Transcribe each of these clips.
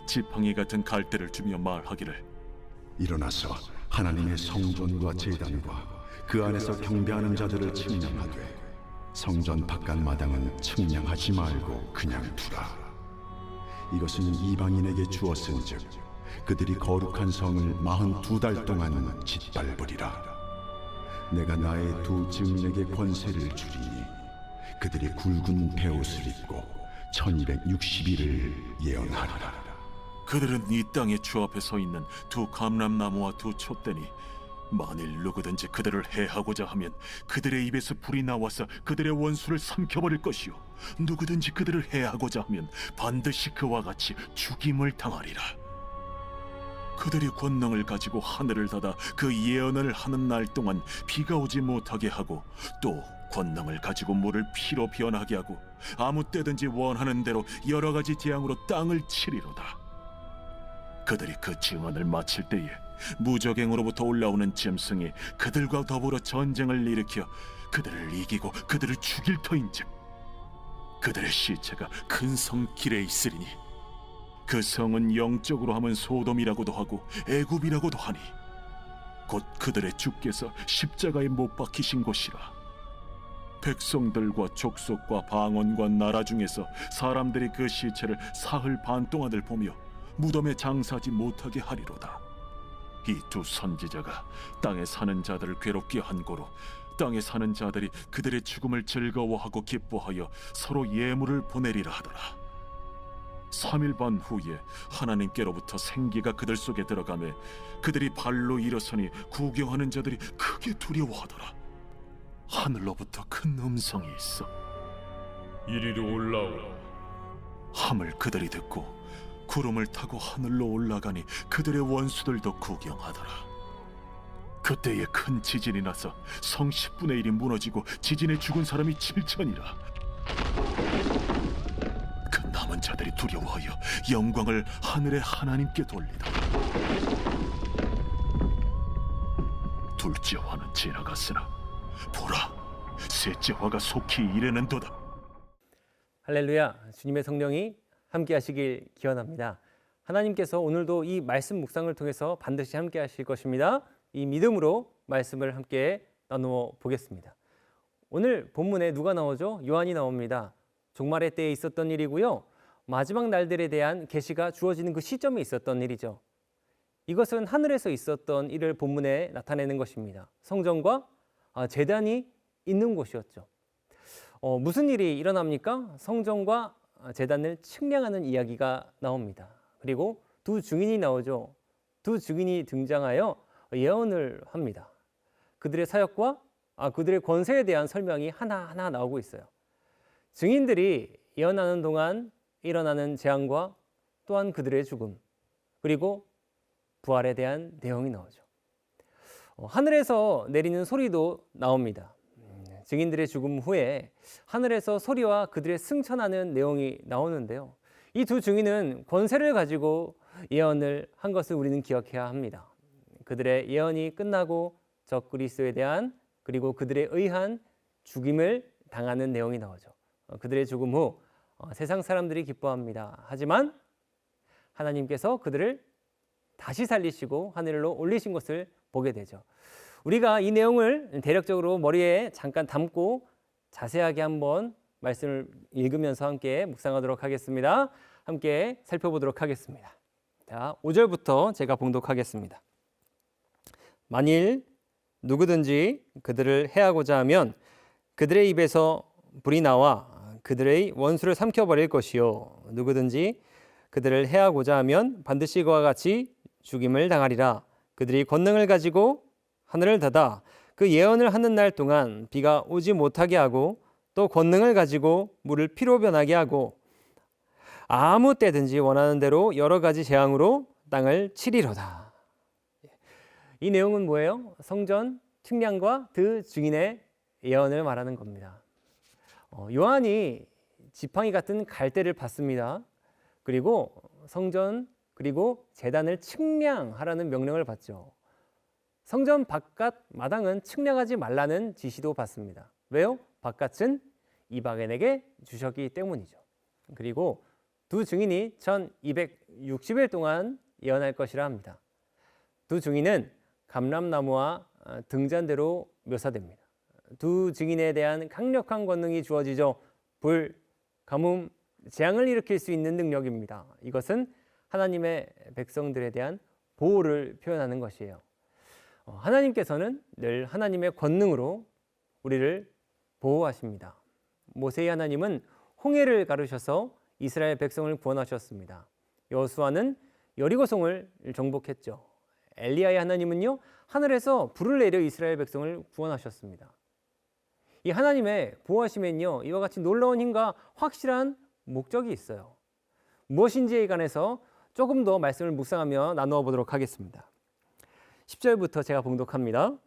지팡이 같은 갈대를 주며 말하기를 일어나서 하나님의 성전과 제단과 그 안에서 경배하는 자들을 측량하되 성전 바깥 마당은 측량하지 말고 그냥 두라. 이것은 이방인에게 주었은즉 그들이 거룩한 성을 42달 동안 짓밟으리라. 내가 나의 두 증인에게 권세를 주리니 그들이 굵은 베옷을 입고 1260일을 예언하리라. 그들은 이 땅의 주 앞에 서 있는 두 감람나무와 두 촛대니 만일 누구든지 그들을 해하고자 하면 그들의 입에서 불이 나와서 그들의 원수를 삼켜버릴 것이요 누구든지 그들을 해하고자 하면 반드시 그와 같이 죽임을 당하리라. 그들이 권능을 가지고 하늘을 닫아 그 예언을 하는 날 동안 비가 오지 못하게 하고 또 권능을 가지고 물을 피로 변하게 하고 아무 때든지 원하는 대로 여러 가지 재앙으로 땅을 치리로다. 그들이 그 증언을 마칠 때에 무적행으로부터 올라오는 짐승이 그들과 더불어 전쟁을 일으켜 그들을 이기고 그들을 죽일 터인즉 그들의 시체가 큰 성 길에 있으리니 그 성은 영적으로 하면 소돔이라고도 하고 애굽이라고도 하니 곧 그들의 주께서 십자가에 못 박히신 곳이라. 백성들과 족속과 방언과 나라 중에서 사람들이 그 시체를 사흘 반 동안을 보며 무덤에 장사하지 못하게 하리로다. 이 두 선지자가 땅에 사는 자들을 괴롭게 한 고로 땅에 사는 자들이 그들의 죽음을 즐거워하고 기뻐하여 서로 예물을 보내리라 하더라. 3일 반 후에 하나님께로부터 생기가 그들 속에 들어가매 그들이 발로 일어서니 구경하는 자들이 크게 두려워하더라. 하늘로부터 큰 음성이 있어 이리로 올라오라. 함을 그들이 듣고 구름을 타고 하늘로 올라가니 그들의 원수들도 구경하더라. 그때에 큰 지진이 나서 성 10분의 1이 무너지고 지진에 죽은 사람이 7천이라. 그 남은 자들이 두려워하여 영광을 하늘의 하나님께 돌리더라. 둘째 화는 지나갔으나 보라, 셋째 화가 속히 이르는도다. 할렐루야, 주님의 성령이 함께 하시길 기원합니다. 하나님께서 오늘도 이 말씀 묵상을 통해서 반드시 함께 하실 것입니다. 이 믿음으로 말씀을 함께 나누어 보겠습니다. 오늘 본문에 누가 나오죠? 요한이 나옵니다. 종말의 때에 있었던 일이고요. 마지막 날들에 대한 계시가 주어지는 그 시점에 있었던 일이죠. 이것은 하늘에서 있었던 일을 본문에 나타내는 것입니다. 성전과 제단이 있는 곳이었죠. 무슨 일이 일어납니까? 성전과 제단을 측량하는 이야기가 나옵니다. 그리고 두 증인이 나오죠. 두 증인이 등장하여 예언을 합니다. 그들의 사역과 그들의 권세에 대한 설명이 하나하나 나오고 있어요. 증인들이 예언하는 동안 일어나는 재앙과 또한 그들의 죽음, 그리고 부활에 대한 내용이 나오죠. 하늘에서 내리는 소리도 나옵니다. 증인들의 죽음 후에 하늘에서 소리와 그들의 승천하는 내용이 나오는데요. 이 두 증인은 권세를 가지고 예언을 한 것을 우리는 기억해야 합니다. 그들의 예언이 끝나고 적 그리스도에 대한 그리고 그들에 의한 죽임을 당하는 내용이 나오죠. 그들의 죽음 후 세상 사람들이 기뻐합니다. 하지만 하나님께서 그들을 다시 살리시고 하늘로 올리신 것을 보게 되죠. 우리가 이 내용을 대략적으로 머리에 잠깐 담고 자세하게 한번 말씀을 읽으면서 함께 묵상하도록 하겠습니다. 함께 살펴보도록 하겠습니다. 자, 5절부터 제가 봉독하겠습니다. 만일 누구든지 그들을 해하고자 하면 그들의 입에서 불이 나와 그들의 원수를 삼켜버릴 것이요 누구든지 그들을 해하고자 하면 반드시 그와 같이 죽임을 당하리라. 그들이 권능을 가지고 하늘을 닫아 그 예언을 하는 날 동안 비가 오지 못하게 하고 또 권능을 가지고 물을 피로 변하게 하고 아무 때든지 원하는 대로 여러 가지 재앙으로 땅을 치리로다. 이 내용은 뭐예요? 성전 측량과 그 증인의 예언을 말하는 겁니다. 요한이 지팡이 같은 갈대를 받습니다. 그리고 성전 그리고 제단을 측량하라는 명령을 받죠. 성전 바깥 마당은 측량하지 말라는 지시도 받습니다. 왜요? 바깥은 이방인에게 주셨기 때문이죠. 그리고 두 증인이 1260일 동안 예언할 것이라 합니다. 두 증인은 감람나무와 등잔대로 묘사됩니다. 두 증인에 대한 강력한 권능이 주어지죠. 불, 가뭄, 재앙을 일으킬 수 있는 능력입니다. 이것은 하나님의 백성들에 대한 보호를 표현하는 것이에요. 하나님께서는 늘 하나님의 권능으로 우리를 보호하십니다. 모세의 하나님은 홍해를 가르셔서 이스라엘 백성을 구원하셨습니다. 여호수아는 여리고성을 정복했죠. 엘리야의 하나님은요, 하늘에서 불을 내려 이스라엘 백성을 구원하셨습니다. 이 하나님의 보호하심엔요, 이와 같이 놀라운 힘과 확실한 목적이 있어요. 무엇인지에 관해서 조금 더 말씀을 묵상하며 나누어 보도록 하겠습니다. 10절부터 제가 봉독합니다.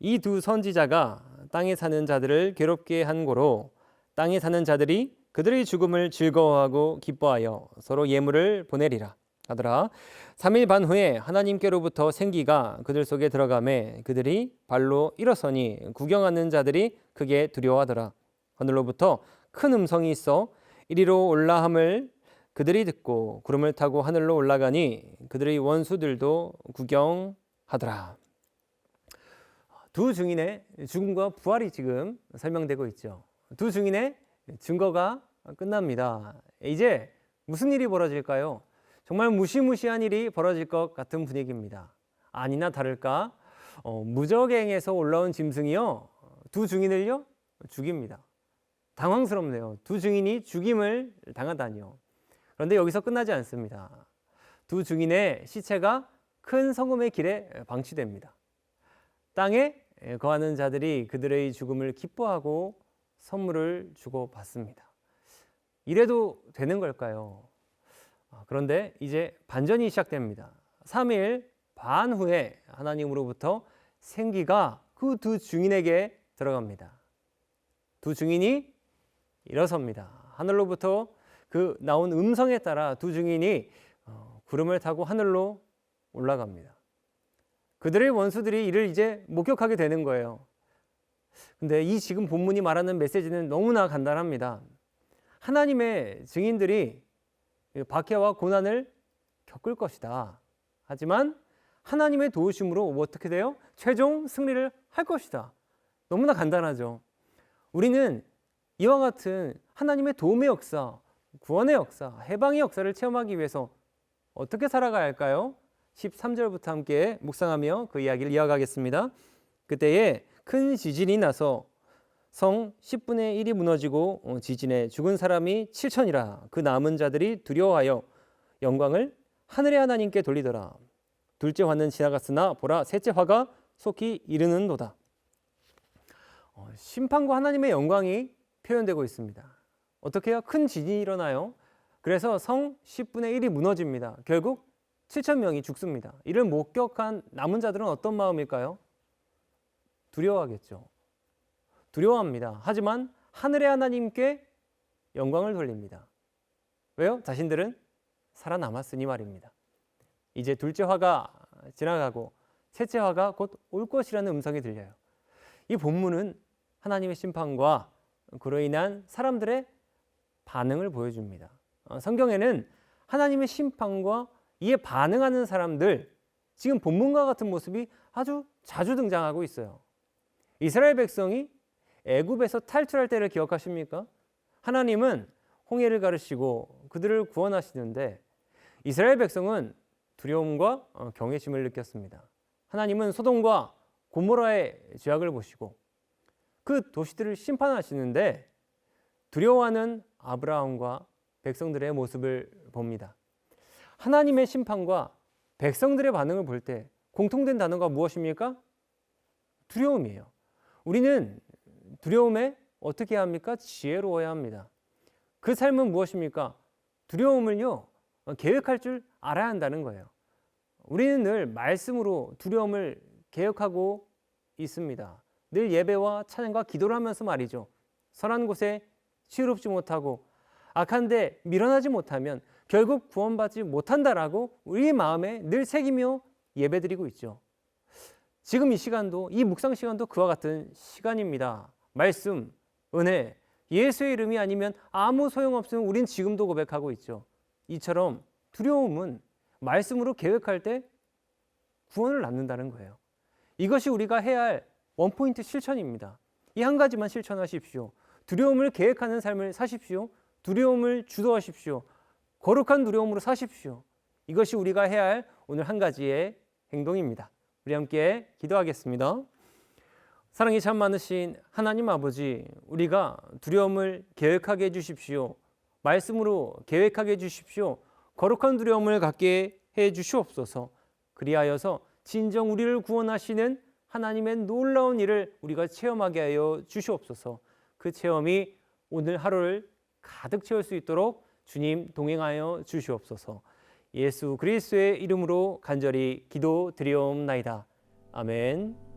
이 두 선지자가 땅에 사는 자들을 괴롭게 한 고로 땅에 사는 자들이 그들의 죽음을 즐거워하고 기뻐하여 서로 예물을 보내리라 하더라. 3일 반 후에 하나님께로부터 생기가 그들 속에 들어가매 그들이 발로 일어서니 구경하는 자들이 크게 두려워하더라. 하늘로부터 큰 음성이 있어 이리로 올라함을 그들이 듣고 구름을 타고 하늘로 올라가니 그들의 원수들도 구경하더라. 두 증인의 죽음과 부활이 지금 설명되고 있죠. 두 증인의 증거가 끝납니다. 이제 무슨 일이 벌어질까요? 정말 무시무시한 일이 벌어질 것 같은 분위기입니다. 아니나 다를까 무적행에서 올라온 짐승이요, 두 증인을요 죽입니다. 당황스럽네요. 두 증인이 죽임을 당하다니요. 그런데 여기서 끝나지 않습니다. 두 증인의 시체가 큰 성읍의 길에 방치됩니다. 땅에 거하는 자들이 그들의 죽음을 기뻐하고 선물을 주고 받습니다. 이래도 되는 걸까요? 그런데 이제 반전이 시작됩니다. 3일 반 후에 하나님으로부터 생기가 그 두 증인에게 들어갑니다. 두 증인이 일어섭니다. 하늘로부터 그 나온 음성에 따라 두 증인이 구름을 타고 하늘로 올라갑니다. 그들의 원수들이 이를 이제 목격하게 되는 거예요. 근데 이 지금 본문이 말하는 메시지는 너무나 간단합니다. 하나님의 증인들이 박해와 고난을 겪을 것이다. 하지만 하나님의 도우심으로 어떻게 돼요? 최종 승리를 할 것이다. 너무나 간단하죠. 우리는 이와 같은 하나님의 도움의 역사, 구원의 역사, 해방의 역사를 체험하기 위해서 어떻게 살아가야 할까요? 13절부터 함께 묵상하며 그 이야기를 이어가겠습니다. 그때에 큰 지진이 나서 성 10분의 1이 무너지고 지진에 죽은 사람이 7천이라. 그 남은 자들이 두려워하여 영광을 하늘의 하나님께 돌리더라. 둘째 화는 지나갔으나 보라, 셋째 화가 속히 이르는도다. 심판과 하나님의 영광이 표현되고 있습니다. 어떻게 해요? 큰 지진이 일어나요. 그래서 성 10분의 1이 무너집니다. 결국 7천 명이 죽습니다. 이를 목격한 남은 자들은 어떤 마음일까요? 두려워하겠죠. 두려워합니다. 하지만 하늘의 하나님께 영광을 돌립니다. 왜요? 자신들은 살아남았으니 말입니다. 이제 둘째 화가 지나가고 셋째 화가 곧 올 것이라는 음성이 들려요. 이 본문은 하나님의 심판과 그로 인한 사람들의 반응을 보여줍니다. 성경에는 하나님의 심판과 이에 반응하는 사람들, 지금 본문과 같은 모습이 아주 자주 등장하고 있어요. 이스라엘 백성이 애굽에서 탈출할 때를 기억하십니까? 하나님은 홍해를 가르시고 그들을 구원하시는데 이스라엘 백성은 두려움과 경외심을 느꼈습니다. 하나님은 소돔과 고모라의 죄악을 보시고 그 도시들을 심판하시는데 두려워하는 아브라함과 백성들의 모습을 봅니다. 하나님의 심판과 백성들의 반응을 볼 때 공통된 단어가 무엇입니까? 두려움이에요. 우리는 두려움에 어떻게 해야 합니까? 지혜로워야 합니다. 그 삶은 무엇입니까? 두려움을요, 계획할 줄 알아야 한다는 거예요. 우리는 늘 말씀으로 두려움을 계획하고 있습니다. 늘 예배와 찬양과 기도를 하면서 말이죠. 선한 곳에 치유롭지 못하고 악한 데 밀어나지 못하면 결국 구원받지 못한다라고 우리 마음에 늘 새기며 예배드리고 있죠. 지금 이 시간도, 이 묵상 시간도 그와 같은 시간입니다. 말씀, 은혜, 예수의 이름이 아니면 아무 소용없음을 우린 지금도 고백하고 있죠. 이처럼 두려움은 말씀으로 계획할 때 구원을 낳는다는 거예요. 이것이 우리가 해야 할 원포인트 실천입니다. 이 한 가지만 실천하십시오. 두려움을 계획하는 삶을 사십시오. 두려움을 주도하십시오. 거룩한 두려움으로 사십시오. 이것이 우리가 해야 할 오늘 한 가지의 행동입니다. 우리 함께 기도하겠습니다. 사랑이 참 많으신 하나님 아버지, 우리가 두려움을 계획하게 해주십시오. 말씀으로 계획하게 해주십시오. 거룩한 두려움을 갖게 해주시옵소서. 그리하여서 진정 우리를 구원하시는 하나님의 놀라운 일을 우리가 체험하게 하여 주시옵소서. 그 체험이 오늘 하루를 가득 채울 수 있도록 주님 동행하여 주시옵소서. 예수 그리스도의 이름으로 간절히 기도드리옵나이다. 아멘.